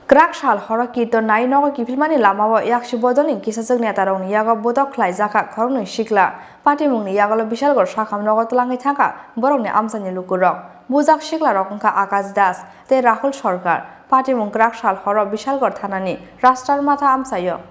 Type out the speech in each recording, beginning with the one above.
Krak shal horo kirton nai nogo kifilmani lamawo yakshi bodolin kisasuk netarong yago bodok khlai jaka khorongni sikla patimungni yagolo bishalgor sakham nogo tlangai thaka borokni amsani lukurok bujak sikla rok wngkha Akash Das tei Rahul Sarkar patimung krak shal horo bishalgor thanani rastrar matha amsayo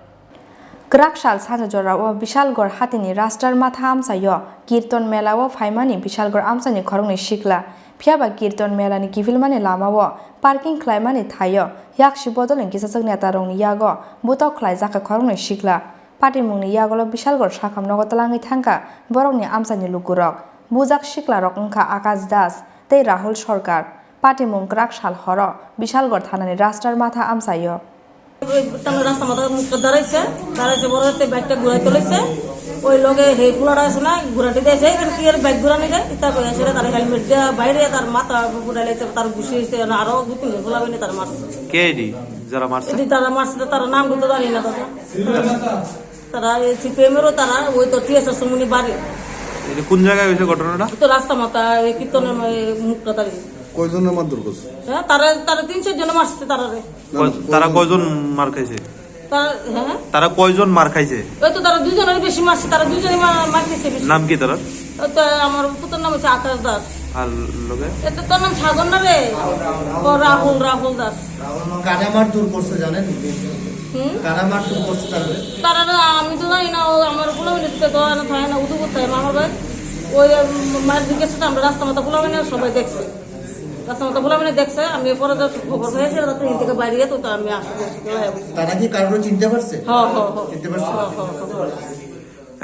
Krak shal sanja jorao bishalgor hatini rastrar matha amsayo kirton melao phaimani bishalgor amsani khorongni sikla phiaba kirton melani kifilmani lamao parking khlaimani thayo yakshi bodolin kisasuk netarongni yago butok khlai jaka khorongni sikla patimungni yagolo bishalgor sakham nogo tlangai thangka borokni amsani lukurok bujak sikla rok wngkha Akash Das tei Rahul Sarkar patimung krak shal horo bishalgor thanani rastrar matha amsayo রাস্তা মাথা মুখ দাঁড়াইছে বড়তে ব্যাগটা ঘুরাই তুলেছে ওই লগে হে ফুলাটা আছে না ঘুরাটি দিয়েছে কি আর ব্যাগ ঘুরানি দেয় তারপরে সেটা তার হেলমেট দেওয়া বাইরে তার মাথা ঘুরাইছে তার ঘুষিয়েছে আরো দু তিন ফুলাবেনি তার মারছে কে যারা মারছে তারা মারছে তারা নাম বলতে জানি না দাদা তারা সিপিএমেরও তারা ওই তো টিএসআর সমুনি বাড়ি কোন জায়গায় হয়েছে ঘটনাটা তো রাস্তা মাথা কীর্তনের মুখটা দাঁড়িয়ে কয়জনের মারধর করছে হ্যাঁ তারা 3-4 জন মারছে তারা কয়জন মার খাইছে তারা কয়জন মার খাইছে ওই তো তারা দুজনের বেশি মারছে তারা দুজনই মারতেছে বেশি নাম কি তারা ওই তো আমার পুত্রের নাম হচ্ছে আকাশ দাস আর লগে এটা তোর নাম সাগর না রে ও রাহুল দাস কারা মারধর করছে জানেন কারা মারধর করছে তারা আমি তো জানি না ও আমার ফুলামিনে দিতে দোয়ানো থাকে না উদু করতে হয় মামার ভাই ওই মায়ের দিকে সাথে আমরা রাস্তা মাথা ফুলামিনে সবাই দেখছে রাস্তা মাথা ফুলামিনে দেখছে আমি পরে খবর পেয়েছি তারপরে হিন থেকে বাইরে তো আমি আসতে তারা কি কারোর চিনতে পারছে হ্যাঁ চিনতে পারছে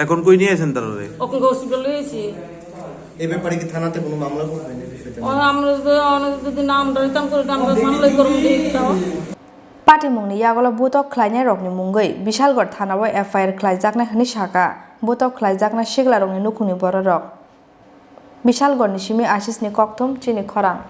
এখন কই নিয়ে আছেন তারা ওখানে হসপিটাল নিয়েছি এই ব্যাপারে কি থানাতে কোনো মামলা করবেন এই বিষয়টা আমরা অনেক যদি নাম রিটার্ন করে আমরা মামলাই করবো patimungni yagolo butok khlainai rokni mungoi bishalgor thanao FIR khlaijakna hini saka butok khlaijakna sigla rokni nukhuni borok bishalgor ni simi Ashish ni kokthum chini khorang